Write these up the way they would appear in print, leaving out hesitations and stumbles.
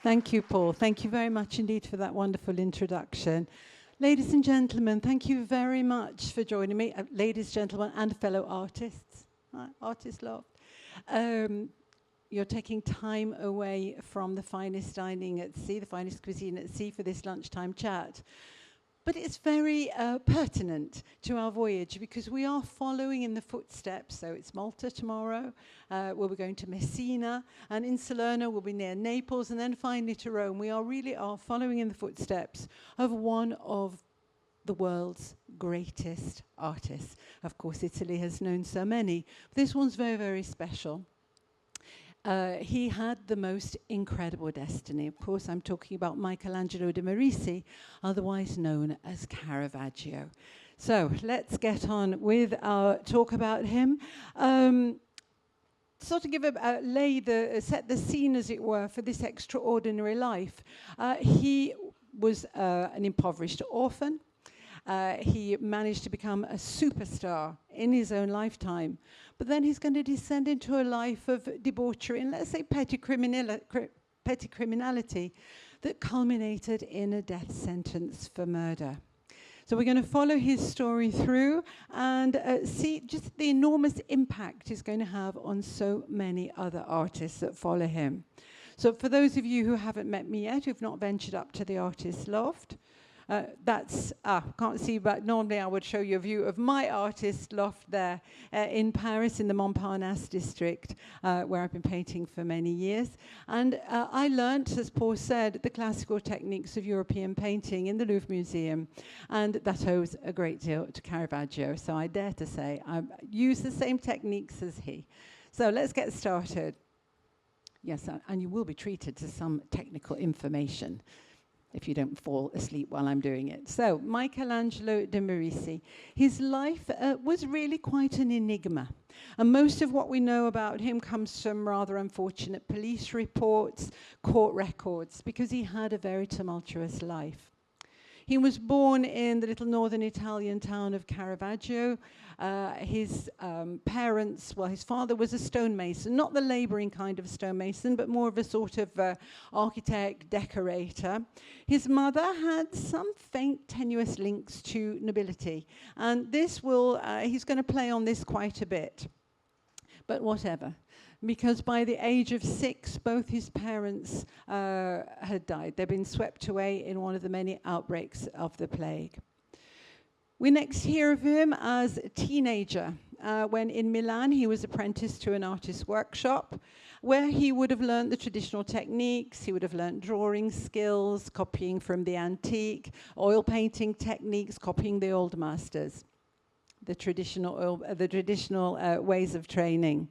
Thank you, Paul. Thank you very much indeed for that wonderful introduction. Ladies and gentlemen, thank you very much for joining me. Ladies, gentlemen, and fellow artists. Artist love. You're taking time away from the finest dining at sea, the finest cuisine at sea for this lunchtime chat. But it's very pertinent to our voyage because we are following in the footsteps. So it's Malta tomorrow, where we're going to Messina, and in Salerno we'll be near Naples, and then finally to Rome. We really are following in the footsteps of one of the world's greatest artists. Of course, Italy has known so many. But this one's very, very special. He had the most incredible destiny. Of course, I'm talking about Michelangelo de Merisi, otherwise known as Caravaggio. So let's get on with our talk about him. Sort of give set the scene, as it were, for this extraordinary life. He was an impoverished orphan. He managed to become a superstar in his own lifetime. But then he's going to descend into a life of debauchery and, let's say, petty criminality that culminated in a death sentence for murder. So we're going to follow his story through and see just the enormous impact he's going to have on so many other artists that follow him. So for those of you who haven't met me yet, who've not ventured up to the Artist Loft, can't see, but normally I would show you a view of my artist loft there in Paris, in the Montparnasse district, where I've been painting for many years. And I learnt, as Paul said, the classical techniques of European painting in the Louvre Museum, and that owes a great deal to Caravaggio. So I dare to say I use the same techniques as he. So let's get started. Yes, and you will be treated to some technical information if you don't fall asleep while I'm doing it. So, Michelangelo de Merisi. His life was really quite an enigma. And most of what we know about him comes from rather unfortunate police reports, court records, because he had a very tumultuous life. He was born in the little northern Italian town of Caravaggio. His parents, well, his father was a stonemason, not the labouring kind of stonemason, but more of a sort of architect, decorator. His mother had some faint, tenuous links to nobility. And this will, he's going to play on this quite a bit. But whatever. Because by the age of 6, both his parents had died. They'd been swept away in one of the many outbreaks of the plague. We next hear of him as a teenager, when in Milan he was apprenticed to an artist's workshop, where he would have learned the traditional techniques, he would have learned drawing skills, copying from the antique, oil painting techniques, copying the old masters, the traditional ways of training.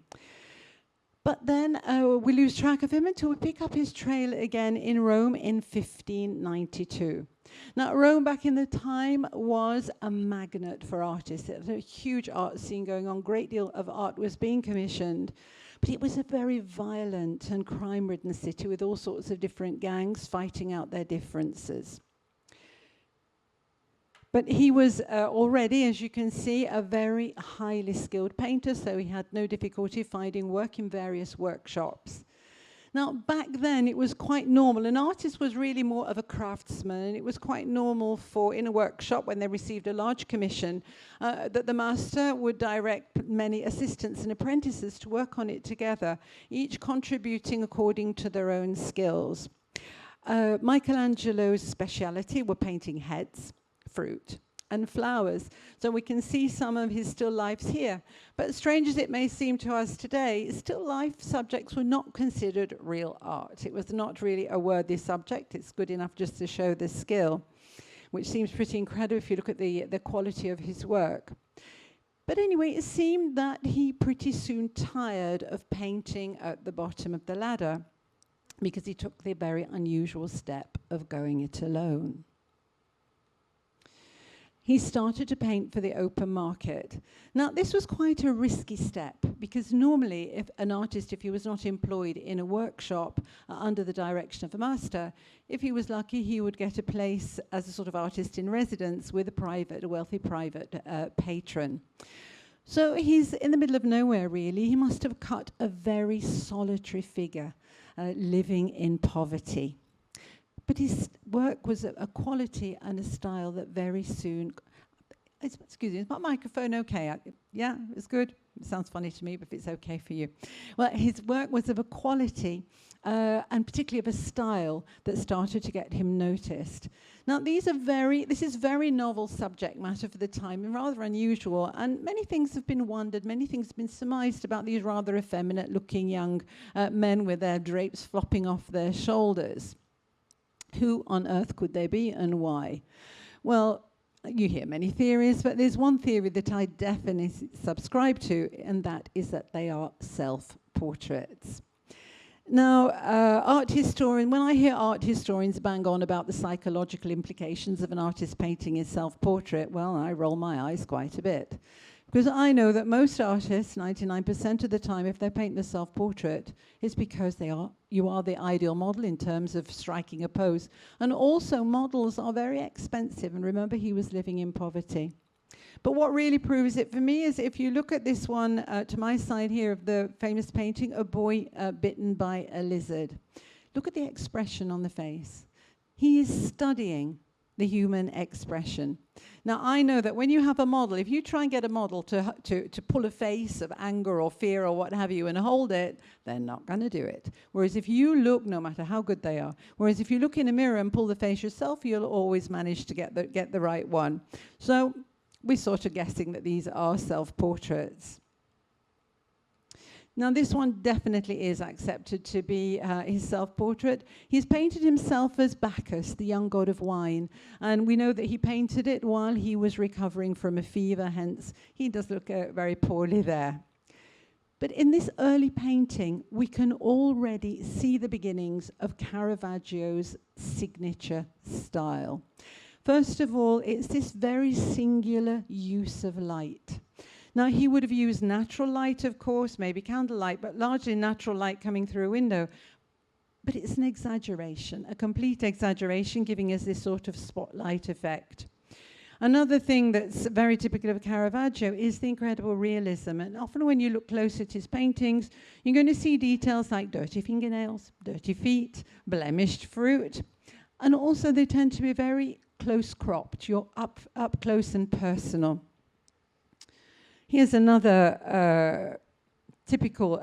But then we lose track of him until we pick up his trail again in Rome in 1592. Now, Rome back in the time was a magnet for artists. There was a huge art scene going on. A great deal of art was being commissioned. But it was a very violent and crime-ridden city with all sorts of different gangs fighting out their differences. But he was already, as you can see, a very highly skilled painter, so he had no difficulty finding work in various workshops. Now, back then, it was quite normal. An artist was really more of a craftsman, and it was quite normal for, in a workshop, when they received a large commission, that the master would direct many assistants and apprentices to work on it together, each contributing according to their own skills. Michelangelo's speciality were painting heads, fruit, and flowers. So we can see some of his still lifes here. But strange as it may seem to us today, still life subjects were not considered real art. It was not really a worthy subject. It's good enough just to show the skill, which seems pretty incredible if you look at the quality of his work. But anyway, it seemed that he pretty soon tired of painting at the bottom of the ladder because he took the very unusual step of going it alone. He started to paint for the open market. Now, this was quite a risky step because normally if an artist, if he was not employed in a workshop under the direction of a master, if he was lucky, he would get a place as a sort of artist in residence with a wealthy private patron. So he's in the middle of nowhere, really. He must have cut a very solitary figure. living in poverty. But his work was a quality and a style that very soon... Excuse me, is my microphone okay? Yeah, it's good. It sounds funny to me, but if it's okay for you. Well, his work was of a quality and particularly of a style that started to get him noticed. Now, this is very novel subject matter for the time and rather unusual, and many things have been wondered, many things have been surmised about these rather effeminate-looking young men with their drapes flopping off their shoulders. Who on earth could they be and why? Well, you hear many theories, but there's one theory that I definitely subscribe to, and that is that they are self-portraits. Now, when I hear art historians bang on about the psychological implications of an artist painting his self-portrait, well, I roll my eyes quite a bit. Because I know that most artists, 99% of the time, if they paint the self-portrait, it's because you are the ideal model in terms of striking a pose. And also, models are very expensive. And remember, he was living in poverty. But what really proves it for me is if you look at this one to my side here of the famous painting, A Boy Bitten by a Lizard. Look at the expression on the face. He is studying the human expression. Now, I know that when you have a model, if you try and get a model to pull a face of anger or fear or what have you and hold it, they're not going to do it. Whereas if you look, no matter how good they are, whereas if you look in a mirror and pull the face yourself, you'll always manage to get the right one. So we're sort of guessing that these are self-portraits. Now, this one definitely is accepted to be his self-portrait. He's painted himself as Bacchus, the young god of wine, and we know that he painted it while he was recovering from a fever, hence he does look very poorly there. But in this early painting, we can already see the beginnings of Caravaggio's signature style. First of all, it's this very singular use of light. Now, he would have used natural light, of course, maybe candlelight, but largely natural light coming through a window. But it's an exaggeration, a complete exaggeration, giving us this sort of spotlight effect. Another thing that's very typical of Caravaggio is the incredible realism. And often when you look close at his paintings, you're going to see details like dirty fingernails, dirty feet, blemished fruit. And also they tend to be very close cropped. You're up close and personal. Here's another typical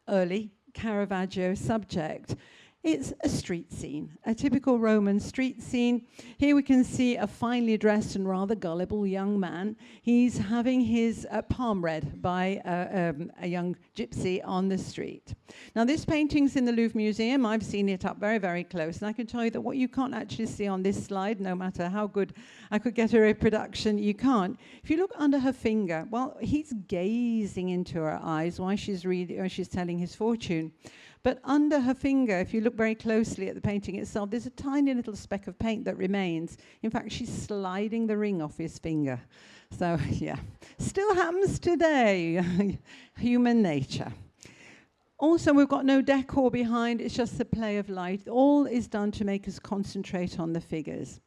early Caravaggio subject. It's a street scene, a typical Roman street scene. Here we can see a finely dressed and rather gullible young man. He's having his palm read by a young gypsy on the street. Now, this painting's in the Louvre Museum. I've seen it up very, very close. And I can tell you that what you can't actually see on this slide, no matter how good I could get a reproduction, you can't. If you look under her finger, well, he's gazing into her eyes while she's telling his fortune. But under her finger, if you look very closely at the painting itself, there's a tiny little speck of paint that remains. In fact, she's sliding the ring off his finger. So, yeah, still happens today. Human nature. Also, we've got no decor behind. It's just the play of light. All is done to make us concentrate on the figures.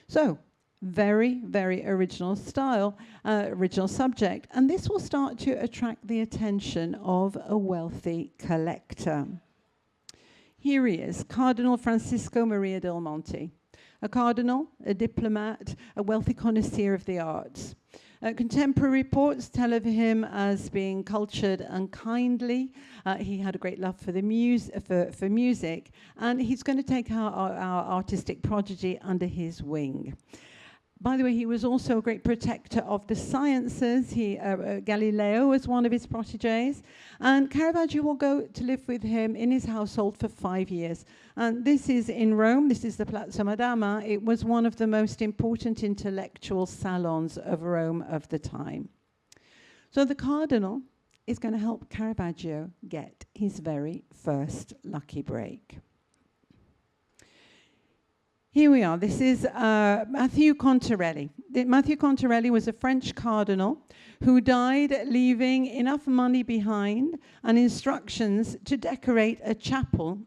So, very, very original style, original subject. And this will start to attract the attention of a wealthy collector. Here he is, Cardinal Francisco Maria del Monte. A cardinal, a diplomat, a wealthy connoisseur of the arts. Contemporary reports tell of him as being cultured and kindly. He had a great love for the for music, and he's going to take our artistic prodigy under his wing. By the way, he was also a great protector of the sciences. Galileo was one of his protégés. And Caravaggio will go to live with him in his household for 5 years. And this is in Rome. This is the Piazza Madama. It was one of the most important intellectual salons of Rome of the time. So the cardinal is going to help Caravaggio get his very first lucky break. Here we are. This is Matthew Contarelli. Matthew Contarelli was a French cardinal who died leaving enough money behind and instructions to decorate a chapel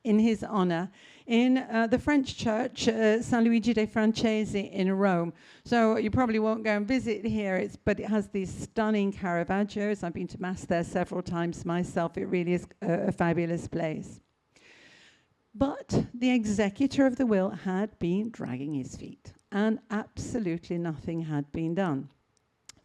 in his honor in the French church, San Luigi dei Francesi in Rome. So you probably won't go and visit here, but it has these stunning Caravaggios. I've been to Mass there several times myself. It really is a fabulous place. But the executor of the will had been dragging his feet, and absolutely nothing had been done.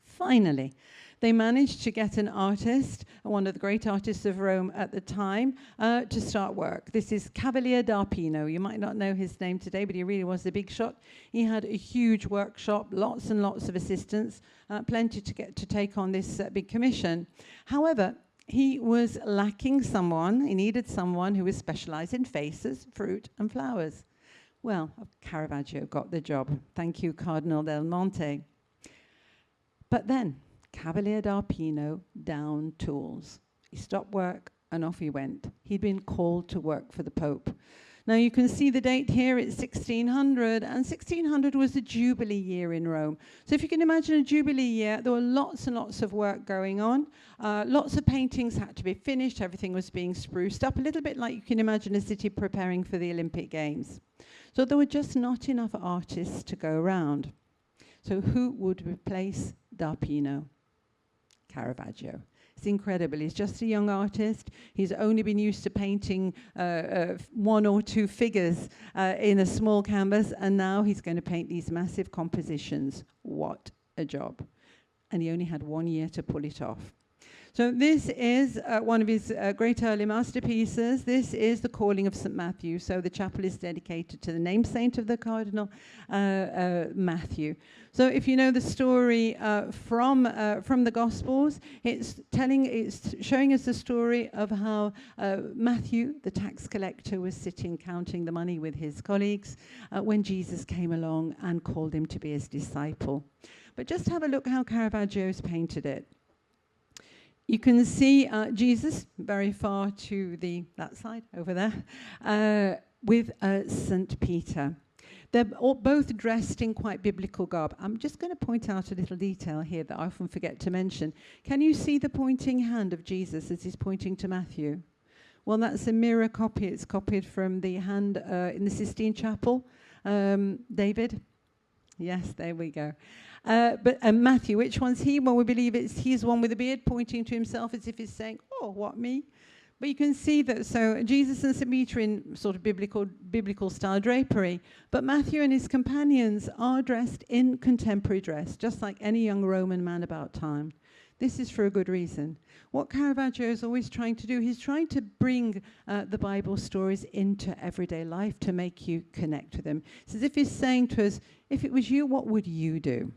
Finally, they managed to get an artist, one of the great artists of Rome at the time, to start work. This is Cavaliere d'Arpino. You might not know his name today, but he really was a big shot. He had a huge workshop, lots and lots of assistants, plenty to get to take on this big commission. However, he was lacking someone. He needed someone who was specialized in faces, fruit, and flowers. Well, Caravaggio got the job. Thank you, Cardinal del Monte. But then, Cavaliere d'Arpino down tools. He stopped work and off he went. He'd been called to work for the Pope. Now you can see the date here, it's 1600, and 1600 was the Jubilee year in Rome. So if you can imagine a Jubilee year, there were lots and lots of work going on. Lots of paintings had to be finished, everything was being spruced up, a little bit like you can imagine a city preparing for the Olympic Games. So there were just not enough artists to go around. So who would replace d'Arpino? Caravaggio. It's incredible. He's just a young artist. He's only been used to painting one or two figures in a small canvas, and now he's going to paint these massive compositions. What a job. And he only had 1 year to pull it off. So this is one of his great early masterpieces. This is the Calling of St. Matthew. So the chapel is dedicated to the namesake of the Cardinal, Matthew. So if you know the story from the Gospels, it's showing us the story of how Matthew, the tax collector, was sitting counting the money with his colleagues when Jesus came along and called him to be his disciple. But just have a look how Caravaggio's painted it. You can see Jesus very far to that side over there with St. Peter. They're both dressed in quite biblical garb. I'm just going to point out a little detail here that I often forget to mention. Can you see the pointing hand of Jesus as he's pointing to Matthew? Well, that's a mirror copy. It's copied from the hand in the Sistine Chapel. David? Yes, there we go. But Matthew, which one's he? Well, we believe he's the one with the beard pointing to himself as if he's saying, oh, what, me? But you can see that, so Jesus and St. Peter in sort of biblical style drapery, but Matthew and his companions are dressed in contemporary dress, just like any young Roman man about time. This is for a good reason. What Caravaggio is always trying to do, he's trying to bring the Bible stories into everyday life to make you connect with them. It's as if he's saying to us, if it was you, what would you do?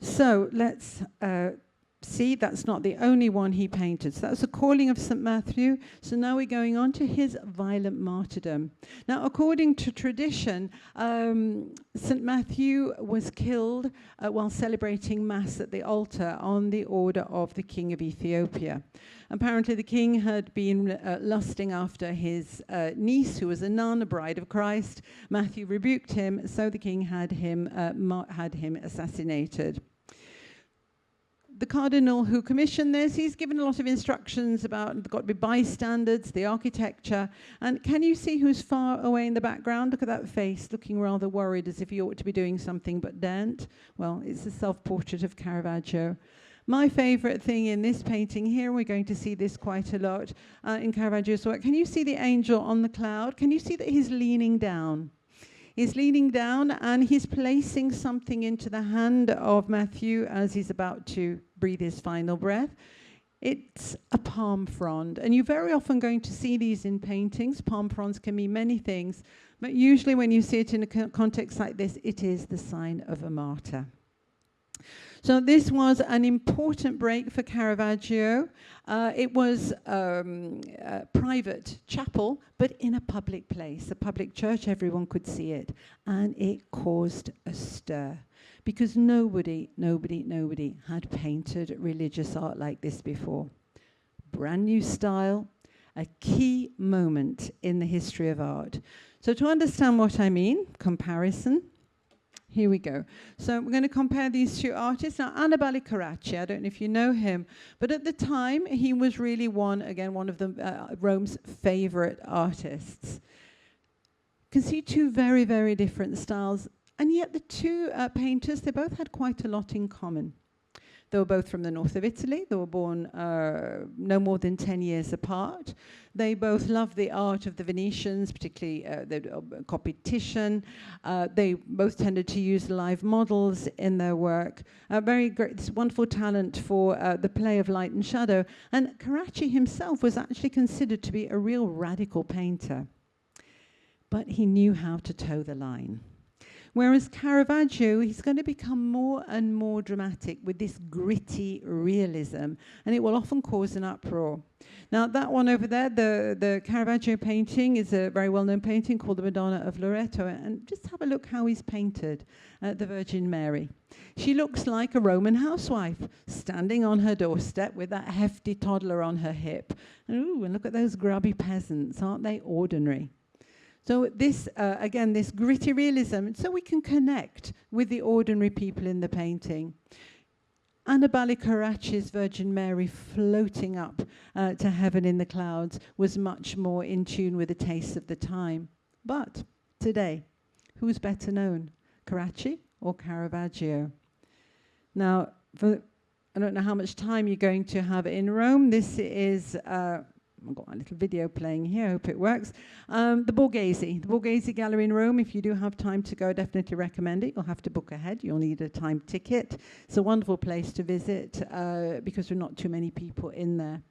So let's see, that's not the only one he painted. So that's the Calling of St. Matthew. So now we're going on to his violent martyrdom. Now, according to tradition, St. Matthew was killed while celebrating Mass at the altar on the order of the King of Ethiopia. Apparently, the king had been lusting after his niece, who was a nun, a bride of Christ. Matthew rebuked him, so the king had him assassinated. The cardinal who commissioned this, he's given a lot of instructions about there's got to be bystanders, the architecture. And can you see who's far away in the background? Look at that face, looking rather worried as if he ought to be doing something but daren't. Well, it's a self-portrait of Caravaggio. My favorite thing in this painting here, we're going to see this quite a lot in Caravaggio's work. Can you see the angel on the cloud? Can you see that he's leaning down? He's leaning down and he's placing something into the hand of Matthew as he's about to breathe his final breath. It's a palm frond. And you're very often going to see these in paintings. Palm fronds can mean many things. But usually when you see it in a context like this, it is the sign of a martyr. So this was an important break for Caravaggio. It was a private chapel, but in a public place, a public church, everyone could see it. And it caused a stir because nobody had painted religious art like this before. Brand new style, a key moment in the history of art. So to understand what I mean, comparison. Here we go. So we're going to compare these two artists. Now, Annibale Carracci, I don't know if you know him, but at the time, he was really one of Rome's favorite artists. You can see two very, very different styles, and yet the two painters, they both had quite a lot in common. They were both from the north of Italy. They were born no more than 10 years apart. They both loved the art of the Venetians, particularly they copied Titian. They both tended to use live models in their work. Very great, this wonderful talent for the play of light and shadow. And Caravaggio himself was actually considered to be a real radical painter. But he knew how to toe the line. Whereas Caravaggio, he's going to become more and more dramatic with this gritty realism, and it will often cause an uproar. Now, that one over there, the Caravaggio painting, is a very well-known painting called the Madonna of Loreto, and just have a look how he's painted the Virgin Mary. She looks like a Roman housewife, standing on her doorstep with that hefty toddler on her hip. Ooh, and look at those grubby peasants, aren't they ordinary? So this, again, this gritty realism, so we can connect with the ordinary people in the painting. Annibale Carracci's Virgin Mary floating up to heaven in the clouds was much more in tune with the taste of the time. But today, who's better known, Carracci or Caravaggio? Now, I don't know how much time you're going to have in Rome. This is... I've got a little video playing here, I hope it works. The Borghese Gallery in Rome. If you do have time to go, I definitely recommend it. You'll have to book ahead. You'll need a time ticket. It's a wonderful place to visit because there are not too many people in there.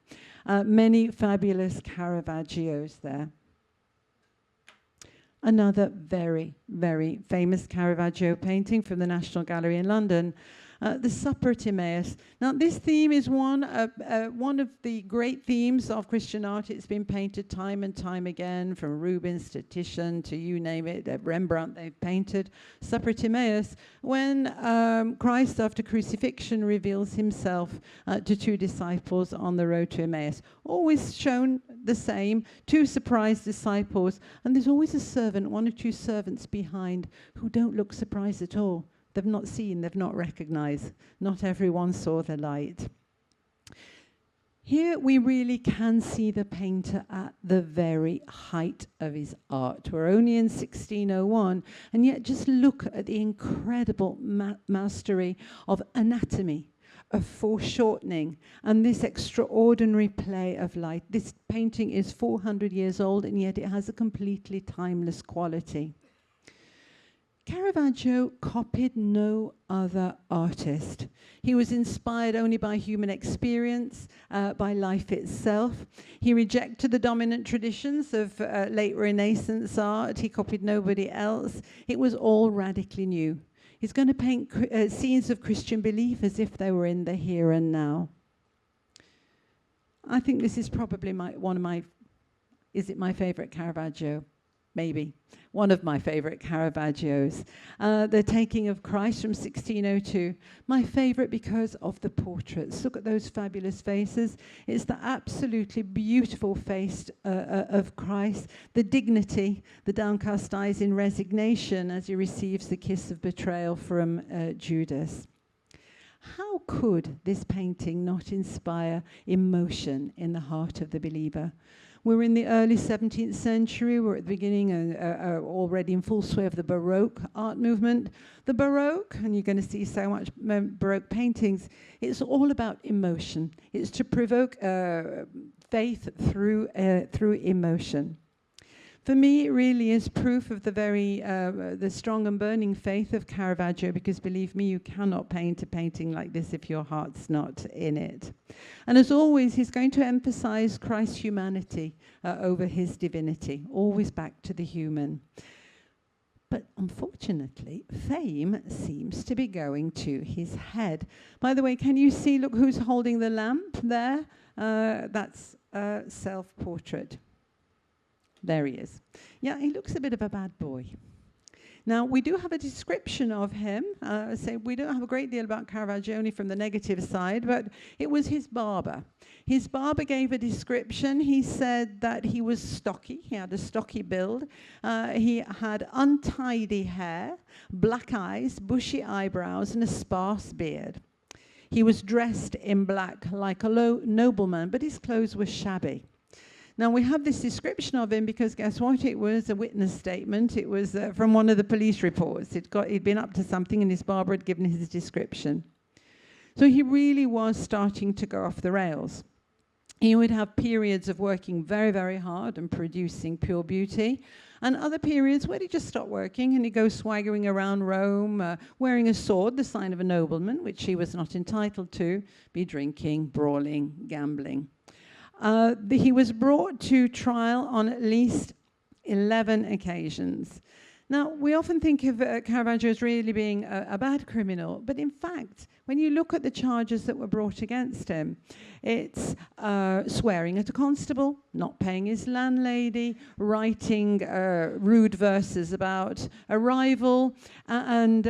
Many fabulous Caravaggios there. Another very, very famous Caravaggio painting from the National Gallery in London. The Supper at Emmaus. Now, this theme is one of the great themes of Christian art. It's been painted time and time again, from Rubens to Titian to you name it. Rembrandt, they've painted Supper at Emmaus, when Christ, after crucifixion, reveals himself to two disciples on the road to Emmaus. Always shown the same, two surprised disciples, and there's always a servant, one or two servants behind, who don't look surprised at all. They've not seen, they've not recognized. Not everyone saw the light. Here we really can see the painter at the very height of his art. We're only in 1601, and yet just look at the incredible mastery of anatomy, of foreshortening, and this extraordinary play of light. This painting is 400 years old, and yet it has a completely timeless quality. Caravaggio copied no other artist. He was inspired only by human experience, by life itself. He rejected the dominant traditions of late Renaissance art. He copied nobody else. It was all radically new. He's going to paint scenes of Christian belief as if they were in the here and now. I think this is probably is it my favorite Caravaggio? Maybe. One of my favorite Caravaggios. The Taking of Christ from 1602. My favorite because of the portraits. Look at those fabulous faces. It's the absolutely beautiful face of Christ. The dignity, the downcast eyes in resignation as he receives the kiss of betrayal from Judas. How could this painting not inspire emotion in the heart of the believer? We're in the early 17th century. We're at the beginning, already in full sway of the Baroque art movement. The Baroque, and you're going to see so much Baroque paintings, it's all about emotion. It's to provoke faith through emotion. For me, it really is proof of the strong and burning faith of Caravaggio, because believe me, you cannot paint a painting like this if your heart's not in it. And as always, he's going to emphasize Christ's humanity over his divinity, always back to the human. But unfortunately, fame seems to be going to his head. By the way, can you see, look who's holding the lamp there? That's a self-portrait. There he is. Yeah, he looks a bit of a bad boy. Now, we do have a description of him. We don't have a great deal about Caravaggio, only from the negative side, but it was his barber. His barber gave a description. He said that he was stocky. He had a stocky build. He had untidy hair, black eyes, bushy eyebrows, and a sparse beard. He was dressed in black like a nobleman, but his clothes were shabby. Now, we have this description of him because, guess what? It was a witness statement. It was from one of the police reports. He'd been up to something, and his barber had given his description. So he really was starting to go off the rails. He would have periods of working very, very hard and producing pure beauty, and other periods where he just stopped working and he'd go swaggering around Rome, wearing a sword, the sign of a nobleman, which he was not entitled to, be drinking, brawling, gambling. He was brought to trial on at least 11 occasions. Now, we often think of Caravaggio as really being a bad criminal, but in fact, when you look at the charges that were brought against him, it's swearing at a constable, not paying his landlady, writing rude verses about a rival, and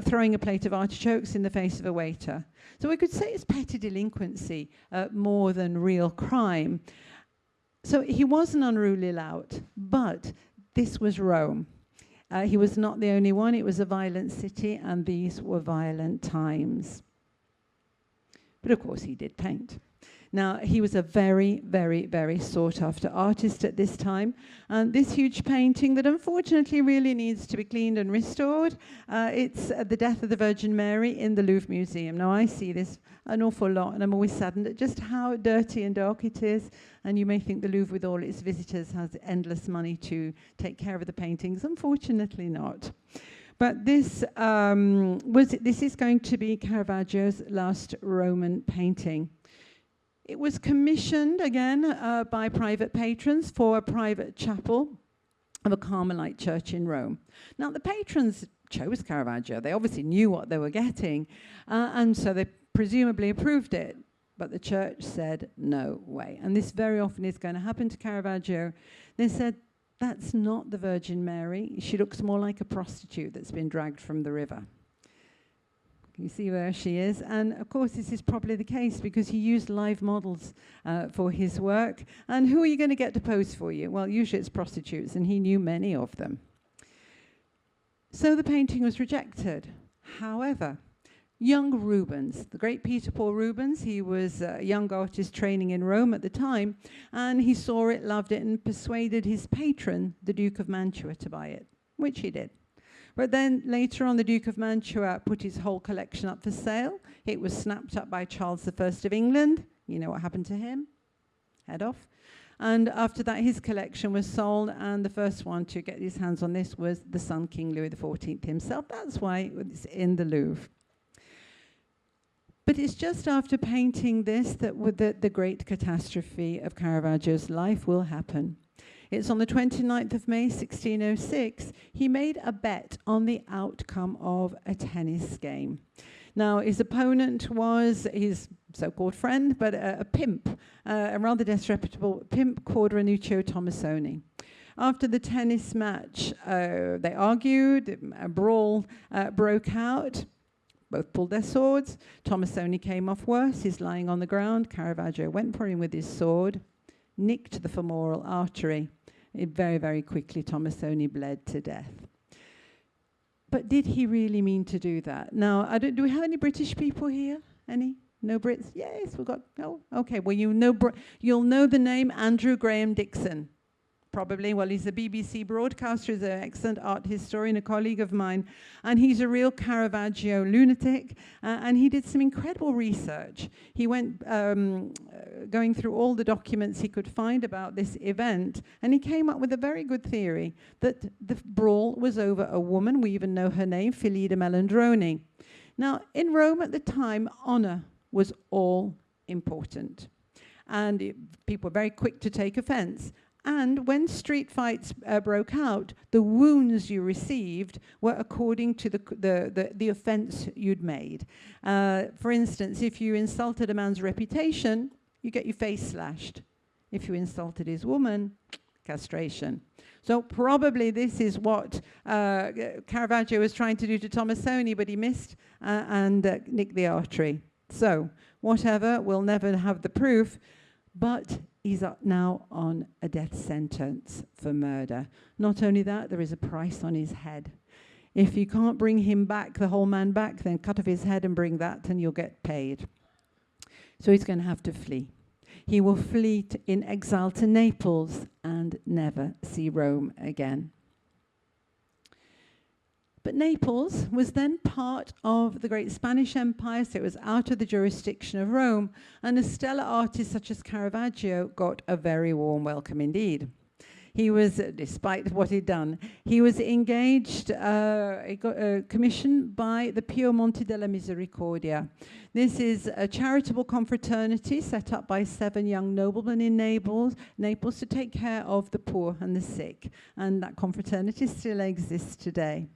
throwing a plate of artichokes in the face of a waiter. So we could say it's petty delinquency more than real crime. So he was an unruly lout, but this was Rome. He was not the only one. It was a violent city, and these were violent times. But of course, he did paint. Now, he was a very, very, very sought-after artist at this time. And this huge painting that unfortunately really needs to be cleaned and restored, it's the Death of the Virgin Mary in the Louvre Museum. Now, I see this an awful lot, and I'm always saddened at just how dirty and dark it is. And you may think the Louvre, with all its visitors, has endless money to take care of the paintings. Unfortunately not. But this is going to be Caravaggio's last Roman painting. It was commissioned, again, by private patrons for a private chapel of a Carmelite church in Rome. Now, the patrons chose Caravaggio. They obviously knew what they were getting, and so they presumably approved it. But the church said, no way. And this very often is going to happen to Caravaggio. They said, that's not the Virgin Mary. She looks more like a prostitute that's been dragged from the river. You see where she is. And of course, this is probably the case because he used live models for his work. And who are you going to get to pose for you? Well, usually it's prostitutes, and he knew many of them. So the painting was rejected. However, young Rubens, the great Peter Paul Rubens, he was a young artist training in Rome at the time, and he saw it, loved it, and persuaded his patron, the Duke of Mantua, to buy it, which he did. But then later on, the Duke of Mantua put his whole collection up for sale. It was snapped up by Charles I of England. You know what happened to him? Head off. And after that, his collection was sold, and the first one to get his hands on this was the son, King Louis XIV himself. That's why it's in the Louvre. But it's just after painting this that the great catastrophe of Caravaggio's life will happen. It's on the 29th of May, 1606, he made a bet on the outcome of a tennis game. Now, his opponent was his so-called friend, but a pimp, a rather disreputable pimp called Ranuccio Tomassoni. After the tennis match, they argued, a brawl broke out. Both pulled their swords. Tomassoni came off worse. He's lying on the ground. Caravaggio went for him with his sword, nicked the femoral artery. Very, very quickly, Tomassoni bled to death. But did he really mean to do that? Now, do we have any British people here? Any? No Brits? Yes, we've got. Oh, okay. Well, you'll know the name Andrew Graham Dixon. Probably. Well, he's a BBC broadcaster. He's an excellent art historian, a colleague of mine. And he's a real Caravaggio lunatic. And he did some incredible research. He went going through all the documents he could find about this event. And he came up with a very good theory that the brawl was over a woman. We even know her name, Filida Melandroni. Now, in Rome at the time, honor was all important. And people were very quick to take offense. And when street fights broke out, the wounds you received were according to the offense you'd made. For instance, if you insulted a man's reputation, you get your face slashed. If you insulted his woman, castration. So probably this is what Caravaggio was trying to do to Tomassoni, but he missed and nicked the artery. So whatever, we'll never have the proof, but he's now on a death sentence for murder. Not only that, there is a price on his head. If you can't bring him back, the whole man back, then cut off his head and bring that and you'll get paid. So he's going to have to flee. He will flee in exile to Naples and never see Rome again. But Naples was then part of the great Spanish Empire, so it was out of the jurisdiction of Rome, and a stellar artist such as Caravaggio got a very warm welcome indeed. He was, despite what he'd done, he was engaged, he got commissioned by the Piemonte della Misericordia. This is a charitable confraternity set up by 7 young noblemen in Naples to take care of the poor and the sick. And that confraternity still exists today.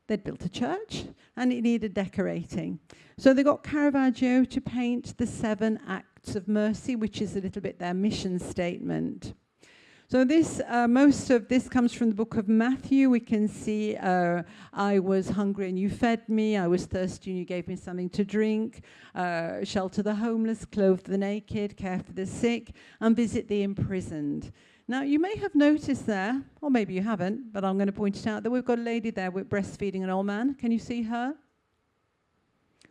They'd built a church and it needed decorating. So they got Caravaggio to paint the 7 acts of mercy, which is a little bit their mission statement. So this, most of this comes from the book of Matthew. We can see, I was hungry and you fed me, I was thirsty and you gave me something to drink, shelter the homeless, clothe the naked, care for the sick, and visit the imprisoned. Now, you may have noticed there, or maybe you haven't, but I'm going to point it out, that we've got a lady there with breastfeeding an old man. Can you see her?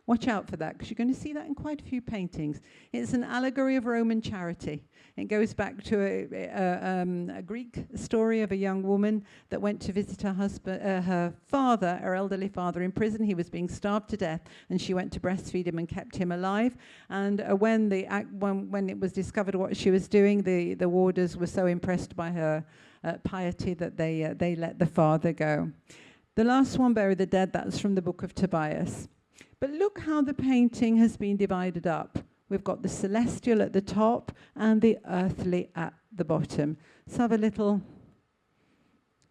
Watch out for that, because you're going to see that in quite a few paintings. It's an allegory of Roman charity. It goes back to a Greek story of a young woman that went to visit her husband, her father, her elderly father, in prison. He was being starved to death, and she went to breastfeed him and kept him alive. And when it was discovered what she was doing, the warders were so impressed by her piety that they let the father go. The last one, Bury the Dead, that's from the book of Tobias. But look how the painting has been divided up. We've got the celestial at the top and the earthly at the bottom. Let's have a little,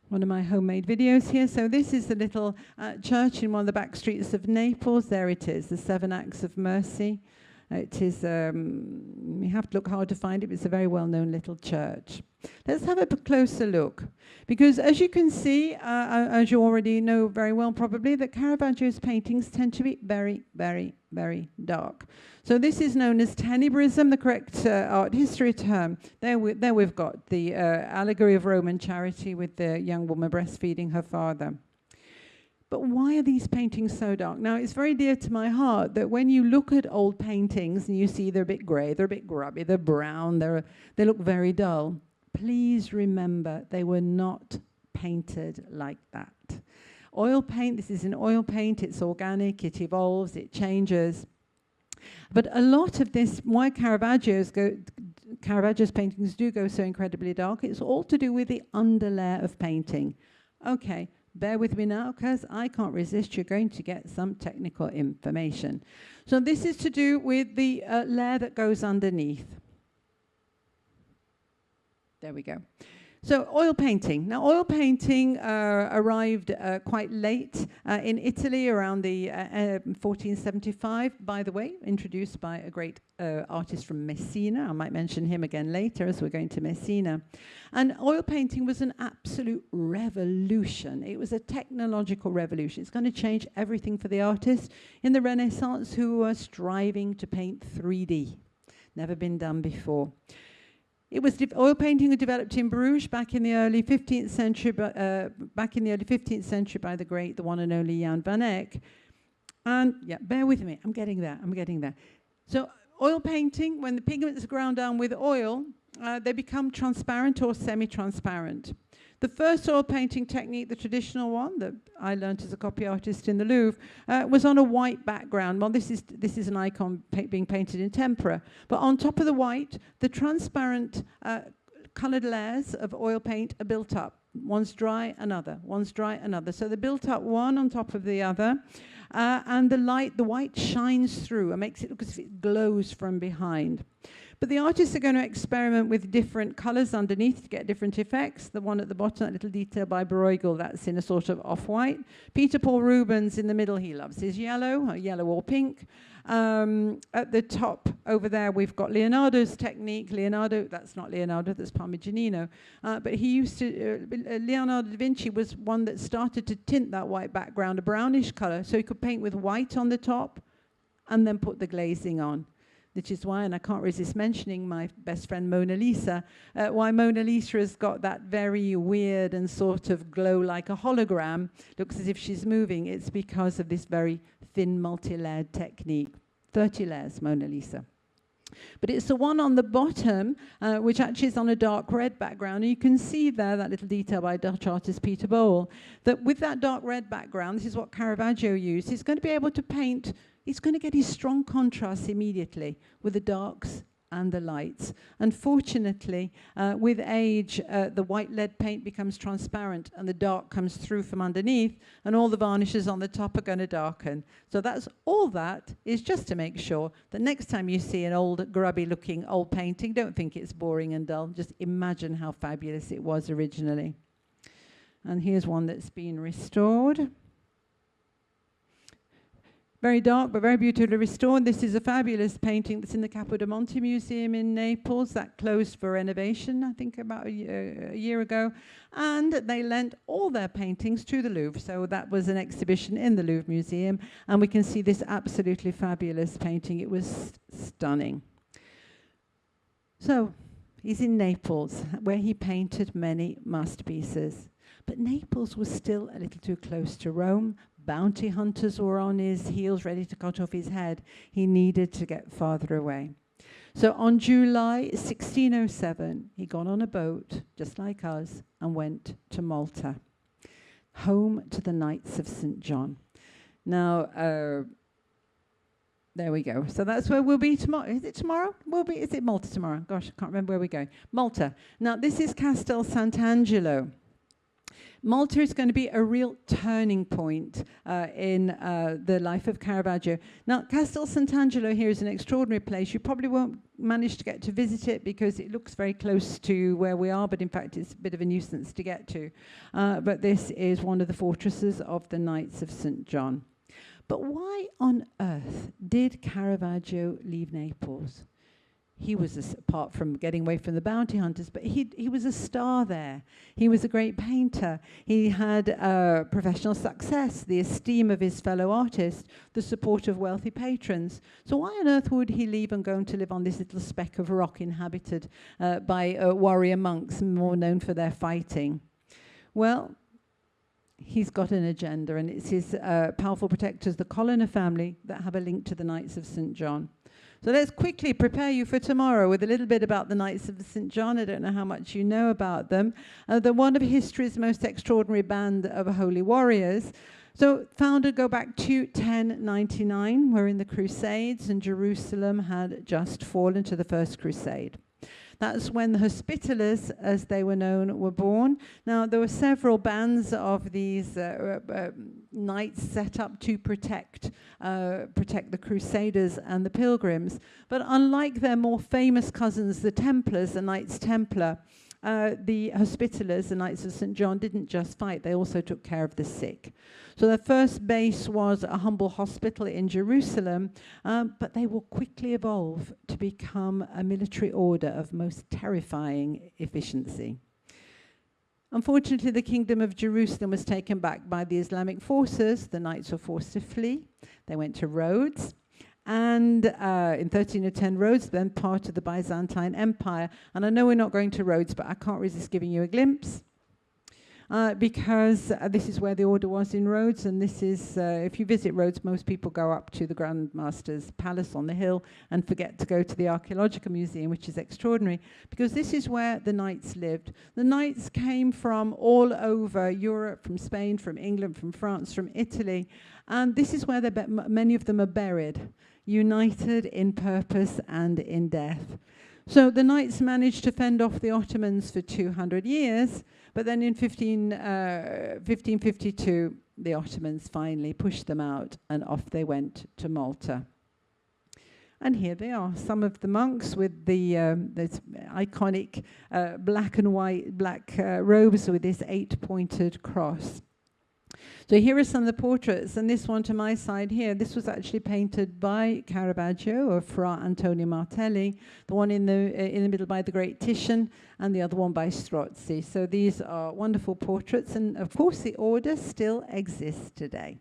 one of my homemade videos here. So this is the little church in one of the backstreets of Naples. There it is, the 7 Acts of Mercy. It is, you have to look hard to find it, but it's a very well-known little church. Let's have a closer look. Because as you can see, as you already know very well probably, that Caravaggio's paintings tend to be very, very, very dark. So this is known as tenebrism, the correct art history term. There we've got the allegory of Roman charity with the young woman breastfeeding her father. But why are these paintings so dark? Now, it's very dear to my heart that when you look at old paintings and you see they're a bit grey, they're a bit grubby, they're brown, they look very dull. Please remember, they were not painted like that. Oil paint, this is an oil paint, it's organic, it evolves, it changes. But a lot of this, why Caravaggio's paintings do go so incredibly dark, it's all to do with the underlayer of painting. Okay, bear with me now, because I can't resist. You're going to get some technical information. So this is to do with the layer that goes underneath. There we go. So oil painting. Now, oil painting arrived quite late in Italy around the 1475, by the way, introduced by a great artist from Messina. I might mention him again later as we're going to Messina. And oil painting was an absolute revolution. It was a technological revolution. It's going to change everything for the artists in the Renaissance who were striving to paint 3D. Never been done before. It was oil painting was developed in Bruges back in the early 15th century, by the one and only Jan van Eyck. And yeah, bear with me, I'm getting there. So oil painting, when the pigments are ground down with oil, they become transparent or semi-transparent. The first oil painting technique, the traditional one that I learned as a copy artist in the Louvre, was on a white background. Well, this is an icon being painted in tempera. But on top of the white, the transparent coloured layers of oil paint are built up. One's dry, another. One's dry, another. So they're built up one on top of the other. And the white shines through and makes it look as if it glows from behind. But the artists are going to experiment with different colours underneath to get different effects. The one at the bottom, that little detail by Bruegel, that's in a sort of off-white. Peter Paul Rubens in the middle, he loves his yellow or pink. At the top over there, we've got Leonardo's technique. That's not Leonardo, that's Parmigianino. But he used to, Leonardo da Vinci was one that started to tint that white background a brownish colour, so he could paint with white on the top and then put the glazing on. Which is why, and I can't resist mentioning my best friend Mona Lisa, why Mona Lisa has got that very weird and sort of glow like a hologram, looks as if she's moving. It's because of this very thin multi-layered technique. 30 layers, Mona Lisa. But it's the one on the bottom, which actually is on a dark red background. And you can see there that little detail by Dutch artist Peter Bol, that with that dark red background, this is what Caravaggio used, he's going to be able to paint, he's going to get his strong contrasts immediately with the darks and the lights. Unfortunately, with age, the white lead paint becomes transparent and the dark comes through from underneath, and all the varnishes on the top are going to darken. So that's all that is, just to make sure that next time you see an old, grubby-looking old painting, don't think it's boring and dull. Just imagine how fabulous it was originally. And here's one that's been restored. Very dark, but very beautifully restored. This is a fabulous painting that's in the Capo di Monte Museum in Naples. That closed for renovation, I think, about a year ago. And they lent all their paintings to the Louvre. So that was an exhibition in the Louvre Museum. And we can see this absolutely fabulous painting. It was stunning. So he's in Naples, where he painted many masterpieces. But Naples was still a little too close to Rome. Bounty hunters were on his heels, ready to cut off his head. He needed to get farther away. So on July 1607, he got on a boat, just like us, and went to Malta, home to the Knights of St. John. Now, there we go. So that's where we'll be tomorrow. Is it tomorrow? Is it Malta tomorrow? Gosh, I can't remember where we're going. Malta. Now, this is Castel Sant'Angelo. Malta is going to be a real turning point in the life of Caravaggio. Now, Castel Sant'Angelo here is an extraordinary place. You probably won't manage to get to visit it because it looks very close to where we are, but in fact it's a bit of a nuisance to get to. But this is one of the fortresses of the Knights of St. John. But why on earth did Caravaggio leave Naples? He was, apart from getting away from the bounty hunters, but he was a star there. He was a great painter. He had professional success, the esteem of his fellow artists, the support of wealthy patrons. So why on earth would he leave and go to live on this little speck of rock inhabited by warrior monks, more known for their fighting? Well, he's got an agenda, and it's his powerful protectors, the Colonna family, that have a link to the Knights of St. John. So let's quickly prepare you for tomorrow with a little bit about the Knights of St. John. I don't know how much you know about them. They're one of history's most extraordinary band of holy warriors. So founded, go back to 1099, we're in the Crusades, and Jerusalem had just fallen to the First Crusade. That's when the Hospitallers, as they were known, were born. Now, there were several bands of these knights set up to protect the Crusaders and the Pilgrims. But unlike their more famous cousins, the Templars, the Knights Templar, the Hospitallers, the Knights of St. John, didn't just fight, they also took care of the sick. So their first base was a humble hospital in Jerusalem, but they will quickly evolve to become a military order of most terrifying efficiency. Unfortunately, the kingdom of Jerusalem was taken back by the Islamic forces. The knights were forced to flee. They went to Rhodes. And in 1310, Rhodes, then part of the Byzantine Empire. And I know we're not going to Rhodes, but I can't resist giving you a glimpse. Because this is where the order was in Rhodes, and this is, if you visit Rhodes, most people go up to the Grand Master's palace on the hill and forget to go to the Archaeological Museum, which is extraordinary, because this is where the knights lived. The knights came from all over Europe, from Spain, from England, from France, from Italy, and this is where many of them are buried, united in purpose and in death. So the knights managed to fend off the Ottomans for 200 years, but then in 1552, the Ottomans finally pushed them out, and off they went to Malta. And here they are, some of the monks with the iconic black and white, robes with this 8-pointed cross. So here are some of the portraits, and this one to my side here, this was actually painted by Caravaggio or Fra Antonio Martelli, the one in the middle by the great Titian, and the other one by Strozzi. So these are wonderful portraits, and of course the order still exists today.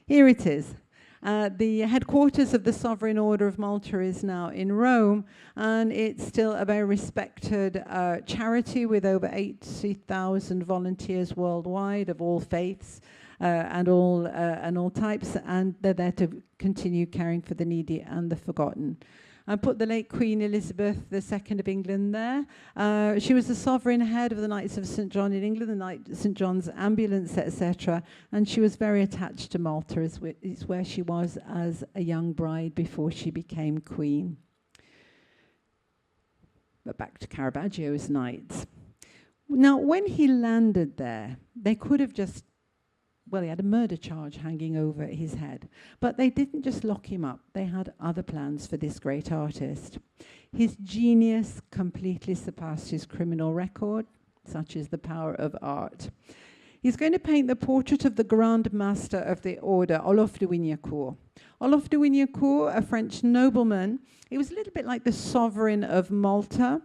Here it is. The headquarters of the Sovereign Order of Malta is now in Rome, and it's still a very respected charity with over 80,000 volunteers worldwide of all faiths and all types, and they're there to continue caring for the needy and the forgotten. I put the late Queen Elizabeth II of England there. She was the sovereign head of the Knights of St. John in England, the Knight St. John's Ambulance, etc. And she was very attached to Malta, it's where she was as a young bride before she became queen. But back to Caravaggio's Knights. Now, when he landed there, they could have just, well, he had a murder charge hanging over his head. But they didn't just lock him up. They had other plans for this great artist. His genius completely surpassed his criminal record. Such is the power of art. He's going to paint the portrait of the Grand Master of the Order, Olof de Wignacourt. Olof de Wignacourt, a French nobleman, he was a little bit like the sovereign of Malta.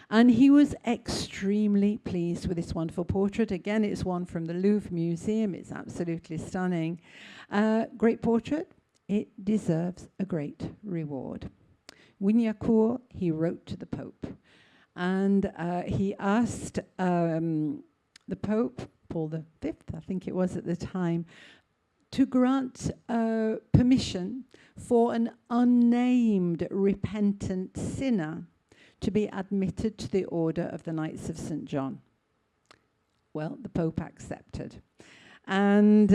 And he was extremely pleased with this wonderful portrait. Again, it's one from the Louvre Museum. It's absolutely stunning. Great portrait. It deserves a great reward. Wignacourt, he wrote to the Pope. And he asked the Pope, Paul V, I think it was at the time, to grant permission for an unnamed repentant sinner to be admitted to the order of the Knights of St. John. Well, the Pope accepted. And,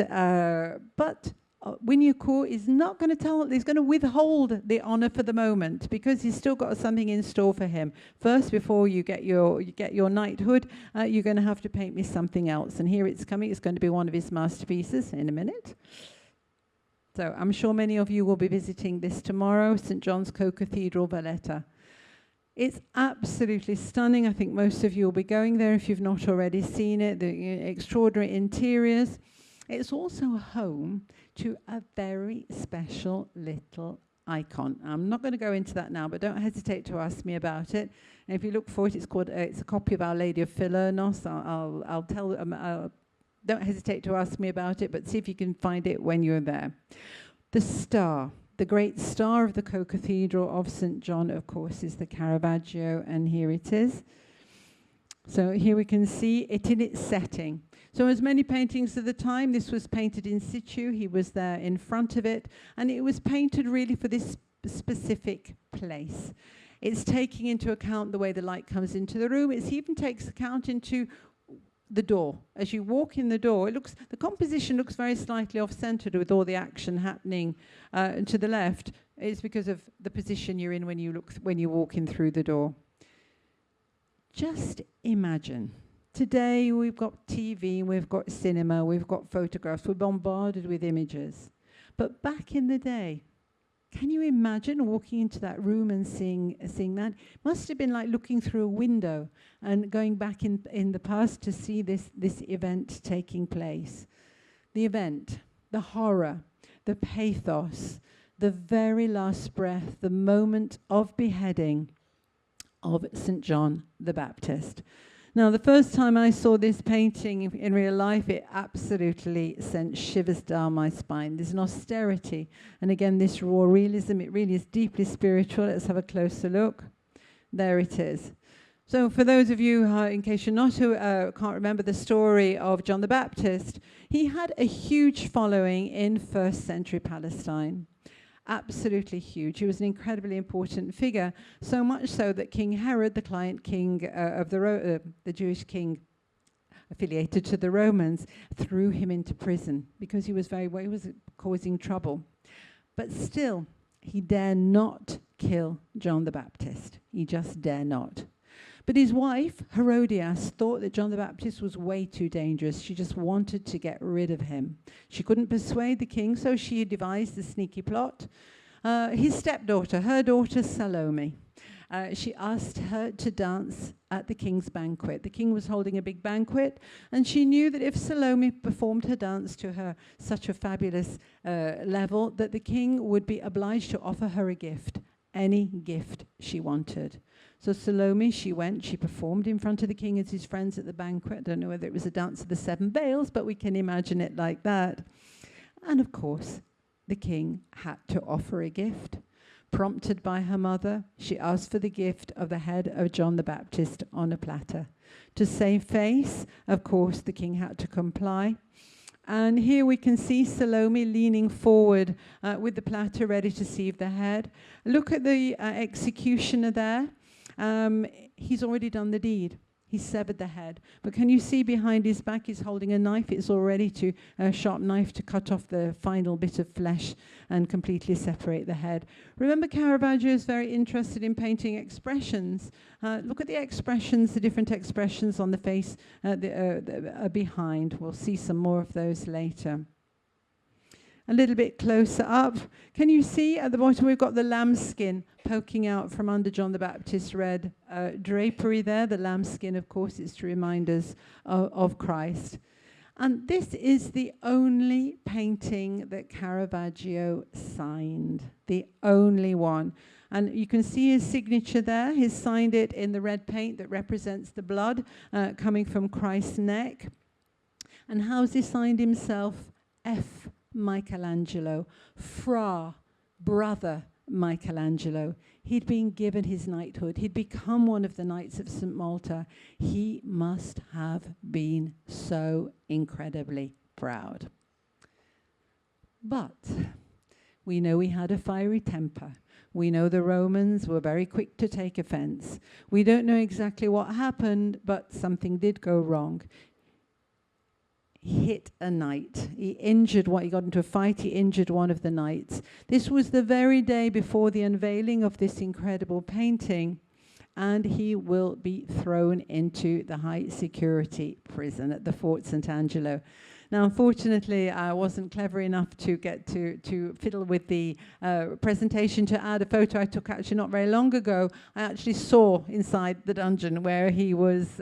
but Wignacourt is not going to tell, he's going to withhold the honor for the moment because he's still got something in store for him. First, before you get your knighthood, you're going to have to paint me something else. And here it's coming. It's going to be one of his masterpieces in a minute. So I'm sure many of you will be visiting this tomorrow, St. John's Co-Cathedral, Valletta. It's absolutely stunning. I think most of you will be going there if you've not already seen it. The extraordinary interiors. It's also home to a very special little icon. I'm not going to go into that now, but don't hesitate to ask me about it. And if you look for it, it's called it's a copy of Our Lady of Philernos. I'll tell. Don't hesitate to ask me about it, but see if you can find it when you're there. The star, the great star of the Co-Cathedral of St. John, of course, is the Caravaggio, and here it is. So here we can see it in its setting. So as many paintings of the time, this was painted in situ. He was there in front of it, and it was painted really for this specific place. It's taking into account the way the light comes into the room. It even takes account into the door. As you walk in the door, the composition looks very slightly off-centered with all the action happening to the left. It's because of the position you're in when you walk in through the door. Just imagine. Today we've got TV, we've got cinema, we've got photographs, we're bombarded with images. But back in the day, can you imagine walking into that room and seeing that? It must have been like looking through a window and going back in the past to see this event taking place. The event, the horror, the pathos, the very last breath, the moment of beheading of St. John the Baptist. Now, the first time I saw this painting in real life, it absolutely sent shivers down my spine. There's an austerity. And again, this raw realism, it really is deeply spiritual. Let's have a closer look. There it is. So for those of you, in case you're not who can't remember the story of John the Baptist, he had a huge following in first century Palestine. Absolutely huge. He was an incredibly important figure, so much so that King Herod, the client king of the Jewish king affiliated to the Romans, threw him into prison because he was causing trouble. But still, he dare not kill John the Baptist. He just dare not. But his wife, Herodias, thought that John the Baptist was way too dangerous. She just wanted to get rid of him. She couldn't persuade the king, so she devised a sneaky plot. His stepdaughter, her daughter Salome, she asked her to dance at the king's banquet. The king was holding a big banquet, and she knew that if Salome performed her dance to her such a fabulous level, that the king would be obliged to offer her a gift, any gift she wanted. So Salome, she went, she performed in front of the king and his friends at the banquet. I don't know whether it was a dance of the 7 veils, but we can imagine it like that. And of course, the king had to offer a gift. Prompted by her mother, she asked for the gift of the head of John the Baptist on a platter. To save face, of course, the king had to comply. And here we can see Salome leaning forward with the platter ready to receive the head. Look at the executioner there. He's already done the deed. He's severed the head. But can you see behind his back he's holding a knife? It's all ready to, a sharp knife to cut off the final bit of flesh and completely separate the head. Remember, Caravaggio is very interested in painting expressions. Look at the expressions, the different expressions on the face behind. We'll see some more of those later. A little bit closer up. Can you see at the bottom we've got the lambskin poking out from under John the Baptist's red drapery there. The lambskin, of course, is to remind us of Christ. And this is the only painting that Caravaggio signed, the only one. And you can see his signature there. He's signed it in the red paint that represents the blood coming from Christ's neck. And how's he signed himself? F. Michelangelo, Fra, brother Michelangelo. He'd been given his knighthood. He'd become one of the Knights of St. Malta. He must have been so incredibly proud. But we know he had a fiery temper. We know the Romans were very quick to take offense. We don't know exactly what happened, but something did go wrong. He hit a knight. He got into a fight, he injured one of the knights. This was the very day before the unveiling of this incredible painting, and he will be thrown into the high security prison at the Fort St. Angelo. Now, unfortunately, I wasn't clever enough to get to fiddle with the presentation to add a photo I took actually not very long ago. I actually saw inside the dungeon where he was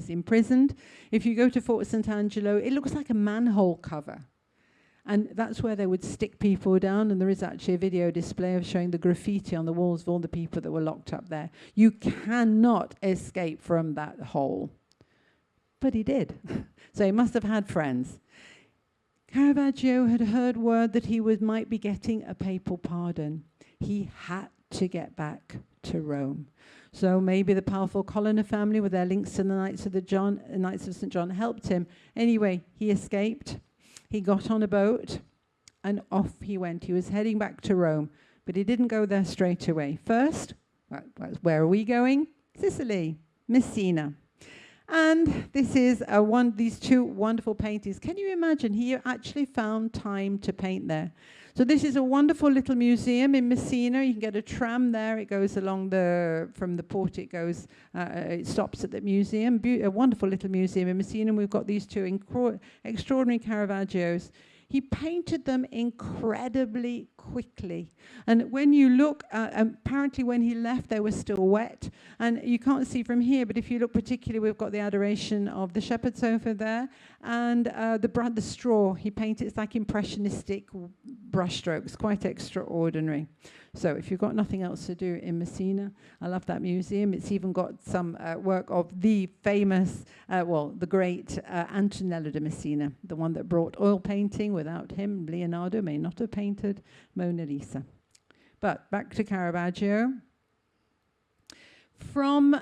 imprisoned. If you go to Fort St. Angelo, it looks like a manhole cover. And that's where they would stick people down, and there is actually a video display of showing the graffiti on the walls of all the people that were locked up there. You cannot escape from that hole. But he did. So he must have had friends. Caravaggio had heard word that he might be getting a papal pardon. He had to get back to Rome. So maybe the powerful Colonna family with their links to the Knights of St. John helped him. Anyway, he escaped. He got on a boat and off he went. He was heading back to Rome, but he didn't go there straight away. First, where are we going? Sicily, Messina. And this is these two wonderful paintings. Can you imagine? He actually found time to paint there. So this is a wonderful little museum in Messina. You can get a tram there. It goes along from the port. It stops at the museum. A wonderful little museum in Messina. And we've got these two extraordinary Caravaggios. He painted them incredibly quickly. And when you look, apparently when he left, they were still wet. And you can't see from here, but if you look particularly, we've got the Adoration of the Shepherd Sofa there. And the straw, he painted, it's like impressionistic brushstrokes, quite extraordinary. So if you've got nothing else to do in Messina, I love that museum. It's even got some work of the famous, the great Antonello de Messina, the one that brought oil painting. Without him, Leonardo may not have painted Mona Lisa. But back to Caravaggio. From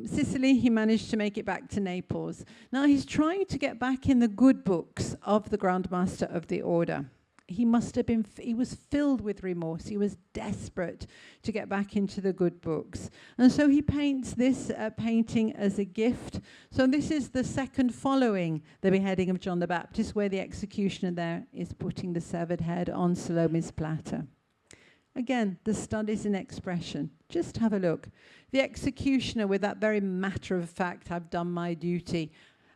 Sicily, he managed to make it back to Naples. Now he's trying to get back in the good books of the Grand Master of the Order. He was filled with remorse. He was desperate to get back into the good books. And so he paints this painting as a gift. So this is the second following the beheading of John the Baptist, where the executioner there is putting the severed head on Salome's platter. Again, the studies in expression. Just have a look. The executioner with that very matter of fact, I've done my duty,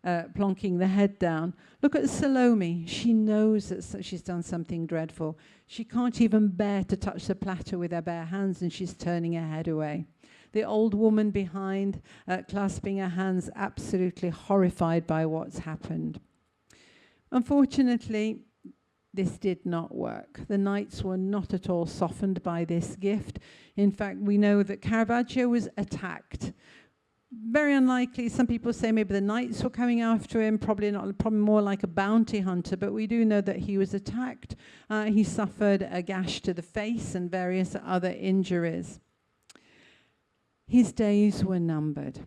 plonking the head down. Look at Salome. She knows that she's done something dreadful. She can't even bear to touch the platter with her bare hands, and she's turning her head away. The old woman behind, clasping her hands, absolutely horrified by what's happened. Unfortunately, this did not work. The knights were not at all softened by this gift. In fact, we know that Caravaggio was attacked. Very unlikely. Some people say maybe the knights were coming after him, probably not, probably more like a bounty hunter, but we do know that he was attacked. He suffered a gash to the face and various other injuries. His days were numbered.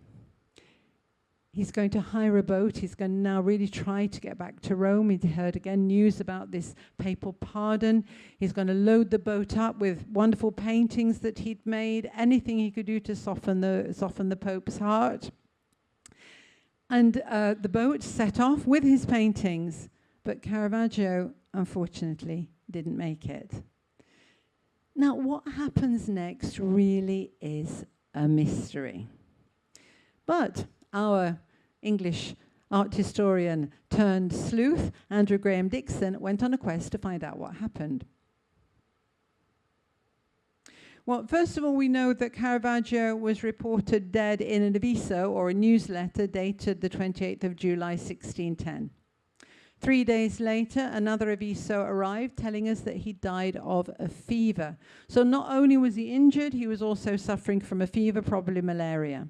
He's going to hire a boat. He's going to now really try to get back to Rome. He heard again news about this papal pardon. He's going to load the boat up with wonderful paintings that he'd made, anything he could do to soften the Pope's heart. And the boat set off with his paintings, but Caravaggio, unfortunately, didn't make it. Now, what happens next really is a mystery. But our English art historian turned sleuth, Andrew Graham Dixon, went on a quest to find out what happened. Well, first of all, we know that Caravaggio was reported dead in an aviso, or a newsletter, dated the 28th of July, 1610. 3 days later, another aviso arrived telling us that he died of a fever. So not only was he injured, he was also suffering from a fever, probably malaria.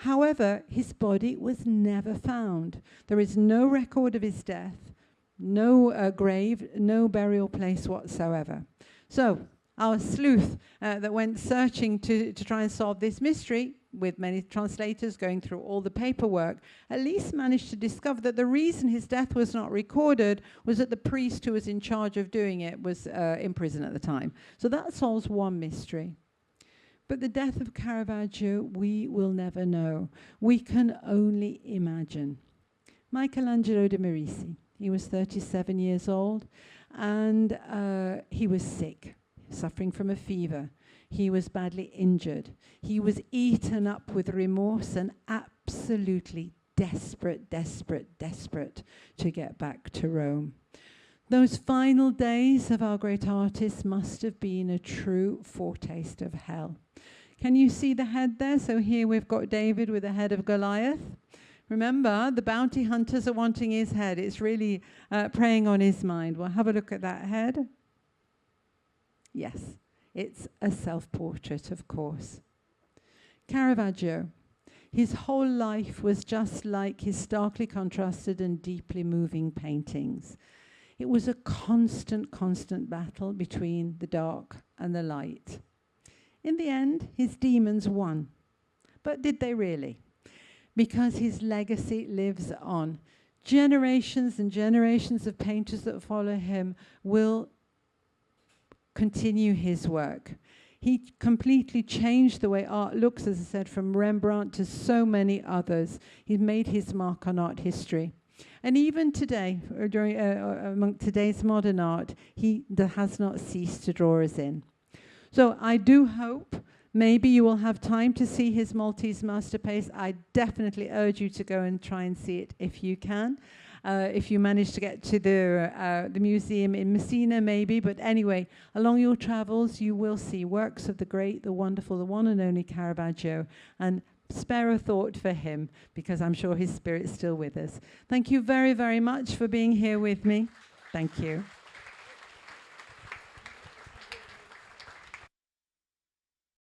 However, his body was never found. There is no record of his death, no grave, no burial place whatsoever. So our sleuth that went searching to try and solve this mystery, with many translators going through all the paperwork, at least managed to discover that the reason his death was not recorded was that the priest who was in charge of doing it was in prison at the time. So that solves one mystery. But the death of Caravaggio, we will never know. We can only imagine. Michelangelo de Merisi, he was 37 years old, and he was sick, suffering from a fever. He was badly injured. He was eaten up with remorse and absolutely desperate to get back to Rome. Those final days of our great artist must have been a true foretaste of hell. Can you see the head there? So here we've got David with the head of Goliath. Remember, the bounty hunters are wanting his head. It's really preying on his mind. Well, have a look at that head. Yes, it's a self-portrait, of course. Caravaggio, his whole life was just like his starkly contrasted and deeply moving paintings. It was a constant battle between the dark and the light. In the end, his demons won. But did they really? Because his legacy lives on. Generations and generations of painters that follow him will continue his work. He completely changed the way art looks, as I said, from Rembrandt to so many others. He made his mark on art history. And even today, among today's modern art, he has not ceased to draw us in. So I do hope maybe you will have time to see his Maltese masterpiece. I definitely urge you to go and try and see it if you can. If you manage to get to the museum in Messina, maybe. But anyway, along your travels, you will see works of the great, the wonderful, the one and only Caravaggio. And spare a thought for him, because I'm sure his spirit's still with us. Thank you very, very much for being here with me. Thank you.